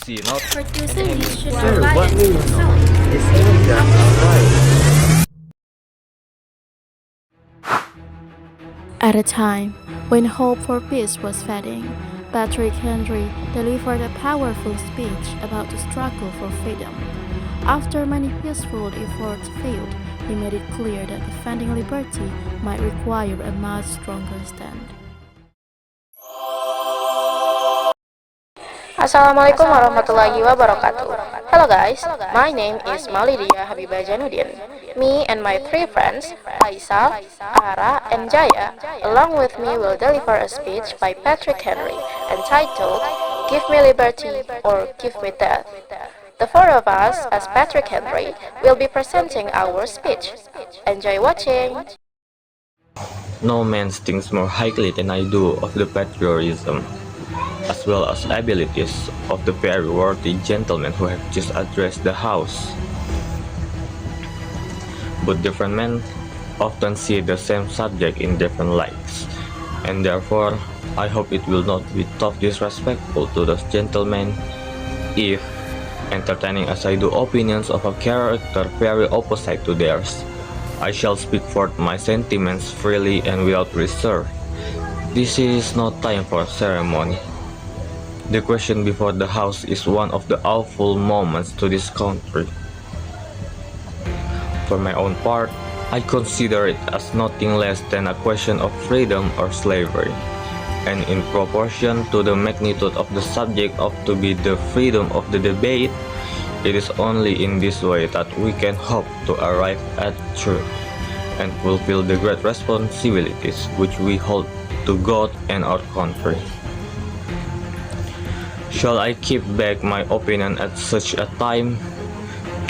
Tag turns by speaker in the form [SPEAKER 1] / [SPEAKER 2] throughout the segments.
[SPEAKER 1] see not, and
[SPEAKER 2] Producing
[SPEAKER 1] having
[SPEAKER 2] this should
[SPEAKER 1] earth,
[SPEAKER 3] Sir,
[SPEAKER 2] provide
[SPEAKER 3] what
[SPEAKER 2] an
[SPEAKER 3] means
[SPEAKER 2] result.
[SPEAKER 3] this manager alright?
[SPEAKER 2] At a time when hope for peace was fading, Patrick Henry delivered a powerful speech about the struggle for freedom. After many peaceful efforts failed, he made it clear that defending liberty might require a much stronger stand.
[SPEAKER 4] Assalamualaikum warahmatullahi wabarakatuh. Hello guys, my name is Malidia Habibah Janudin. Me and my three friends, Faisal, Ara, and Jaya, along with me will deliver a speech by Patrick Henry entitled Give Me Liberty or Give Me Death. The four of us, as Patrick Henry, will be presenting our speech. Enjoy watching!
[SPEAKER 1] no man thinks more highly than I do of the patriotism, as well as abilities of the very worthy gentlemen who have just addressed the House. But different men often see the same subject in different lights, and therefore I hope it will not be thought disrespectful to those gentlemen if, entertaining as I do opinions of a character very opposite to theirs, I shall speak forth my sentiments freely and without reserve. This is no time for ceremony. The question before the House is one of the awful moments to this country. For my own part, I consider it as nothing less than a question of freedom or slavery, and in proportion to the magnitude of the subject of to be the freedom of the debate, it is only in this way that we can hope to arrive at truth and fulfill the great responsibilities which we hold to God and our country. Shall I keep back my opinion at such a time?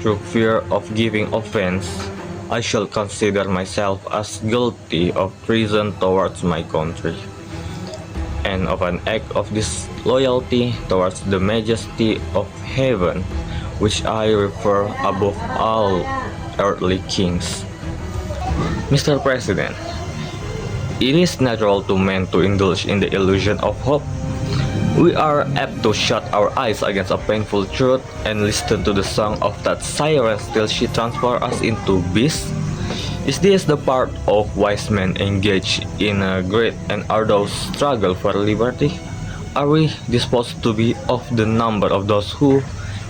[SPEAKER 1] Through fear of giving offense, I shall consider myself as guilty of treason towards my country, and of an act of disloyalty towards the majesty of heaven, which I refer above all earthly kings. Mr. President, it is natural to men to indulge in the illusion of hope. We are apt to shut our eyes against a painful truth and listen to the song of that siren till she transforms us into beasts. Is this the part of wise men engaged in a great and arduous struggle for liberty? Are we disposed to be of the number of those who,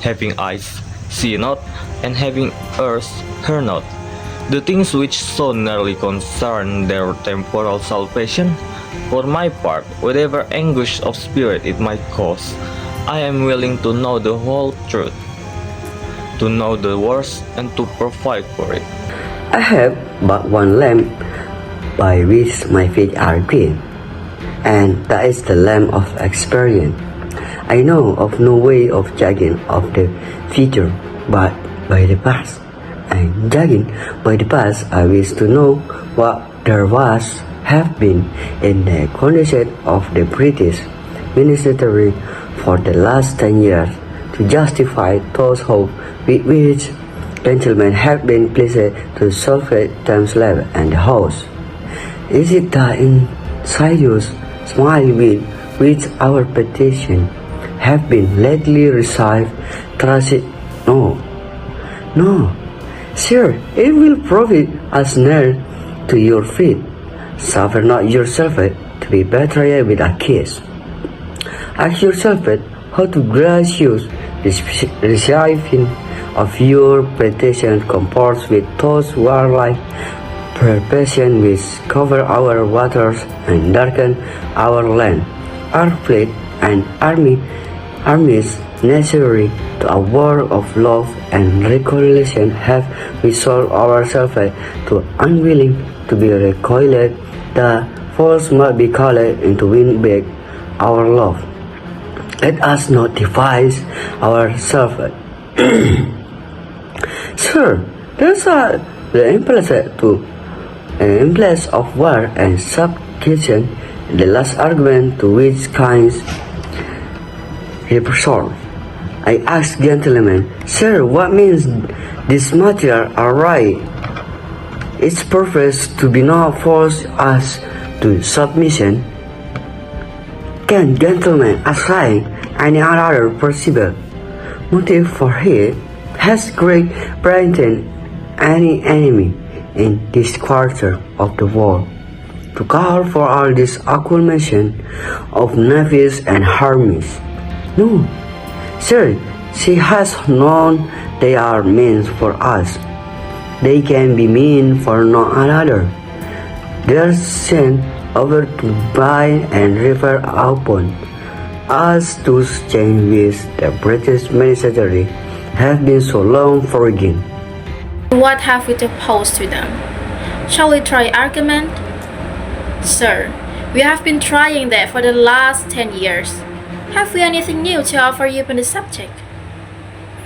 [SPEAKER 1] having eyes, see not, and having ears, hear not, the things which so nearly concern their temporal salvation? For my part, whatever anguish of spirit it might cause, I am willing to know the whole truth, to know the worst, and to provide for it.
[SPEAKER 3] I have but one lamp by which my feet are green, and that is the lamp of experience. I know of no way of judging of the future but by the past, and judging by the past I wish to know what there was have been in the condition of the British ministry for the last 10 years to justify those hopes with which gentlemen have been pleased to suffrage Thames level and the House. Is it the insidious smile with which our petition have been lately received? Trust it? No. No. Sir, it will profit us near to your feet. Suffer not yourself to be betrayed with a kiss. Ask yourself how to gracious receiving of your petition compares with those warlike preparation which cover our waters and darken our land. Our fleet and armies necessary to a war of love and reconciliation have we sold ourselves to unwilling to be recoiled. The false must be called into win back our love. Let us not devise ourselves. Sir, there's the impulse of war and subjection, the last argument to which kinds resort. I ask gentlemen, sir, what means this material array? Its purpose to be not force us to submission. Can gentlemen assign any other possible motive for it has great brightened any enemy in this quarter of the world to call for all this accumulation of navies and armies. No, sir, she has known they are means for us. They can be mean for no another. They are sent over to bind and refer upon us those chains which the British military have been so long forgetting.
[SPEAKER 2] What have we to pose to them? Shall we try argument? Sir, we have been trying that for the last 10 years. Have we anything new to offer you on the subject?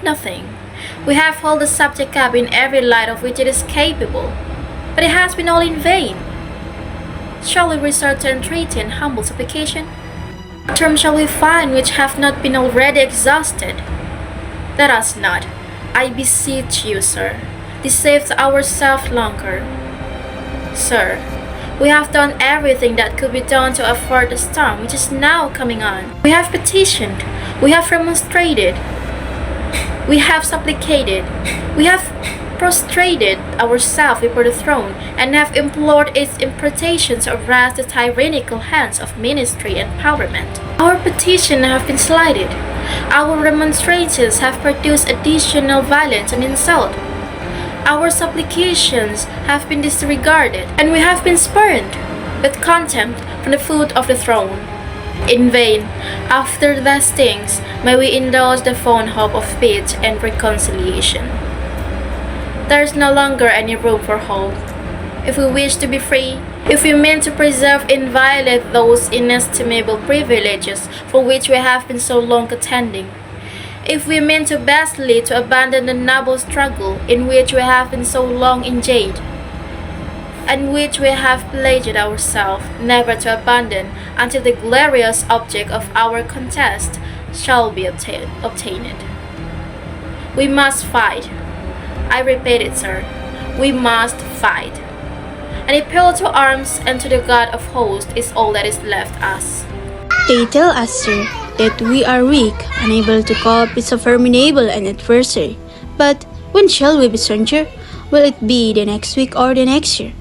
[SPEAKER 2] Nothing. We have held the subject up in every light of which it is capable, but it has been all in vain. Shall we resort to entreaty and humble supplication? What term shall we find which have not been already exhausted? Let us not, I beseech you, sir, deceive ourselves longer. Sir, we have done everything that could be done to avert the storm which is now coming on. We have petitioned, we have remonstrated, we have supplicated, we have prostrated ourselves before the throne, and have implored its interpretation to arrest the tyrannical hands of ministry and empowerment. Our petitions have been slighted. Our remonstrances have produced additional violence and insult. Our supplications have been disregarded, and we have been spurned with contempt from the foot of the throne. In vain, after these things, may we indulge the fond hope of peace and reconciliation. There is no longer any room for hope. If we wish to be free, if we mean to preserve inviolate those inestimable privileges for which we have been so long contending, if we mean to bastly to abandon the noble struggle in which we have been so long engaged, and which we have pledged ourselves never to abandon until the glorious object of our contest shall be obtained. We must fight. I repeat it, sir. We must fight. An appeal to arms and to the God of hosts is all that is left us.
[SPEAKER 5] They tell us, sir, that we are weak, unable to cope with so formidable an adversary. But when shall we be stronger? Will it be the next week or the next year?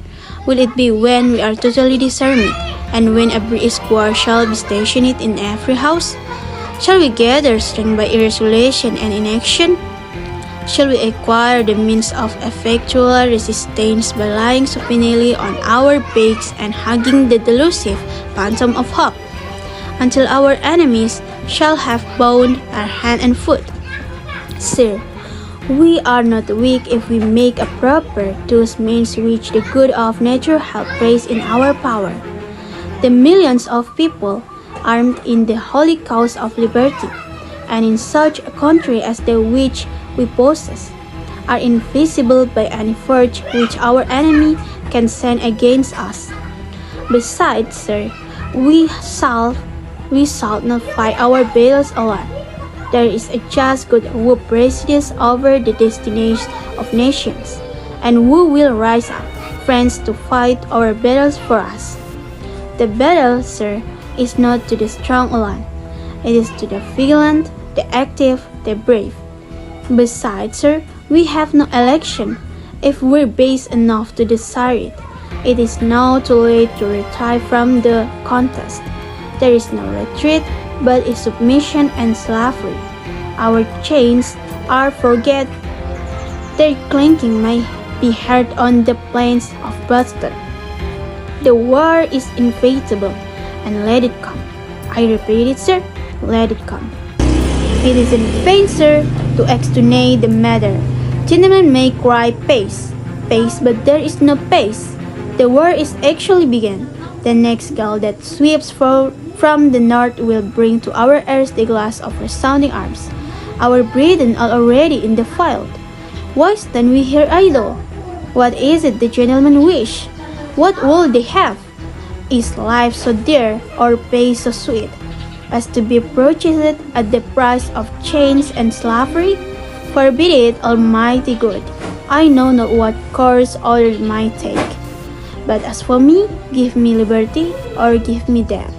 [SPEAKER 5] Will it be when we are totally disarmed, and when a British squad shall be stationed in every house? Shall we gather strength by irresolution and inaction? Shall we acquire the means of effectual resistance by lying supinely on our backs and hugging the delusive phantom of hope, until our enemies shall have bound our hand and foot? Sir, we are not weak if we make a proper those means which the good of nature have placed in our power. The millions of people armed in the holy cause of liberty, and in such a country as the which we possess, are invisible by any force which our enemy can send against us. Besides, sir, we shall not fight our battles alone. There is a just God who presides over the destinies of nations, and who will rise up, friends, to fight our battles for us. The battle, sir, is not to the strong alone. It is to the vigilant, the active, the brave. Besides, sir, we have no election. If we're base enough to desire it, it is now too late to retire from the contest. There is no retreat, but is submission and slavery. Our chains are forget. Their clinking may be heard on the plains of Boston. The war is inevitable, and let it come. I repeat it, sir, let it come. It is in vain, sir, to extenuate the matter. Gentlemen may cry pace, pace, but there is no pace. The war is actually begun. The next gale that sweeps from the north will bring to our ears the glass of resounding arms. Our brethren are already in the field. Why stand we here idle? What is it the gentlemen wish? What will they have? Is life so dear, or pay so sweet, as to be purchased at the price of chains and slavery? Forbid it, Almighty God. I know not what course others might take. But as for me, give me liberty or give me death.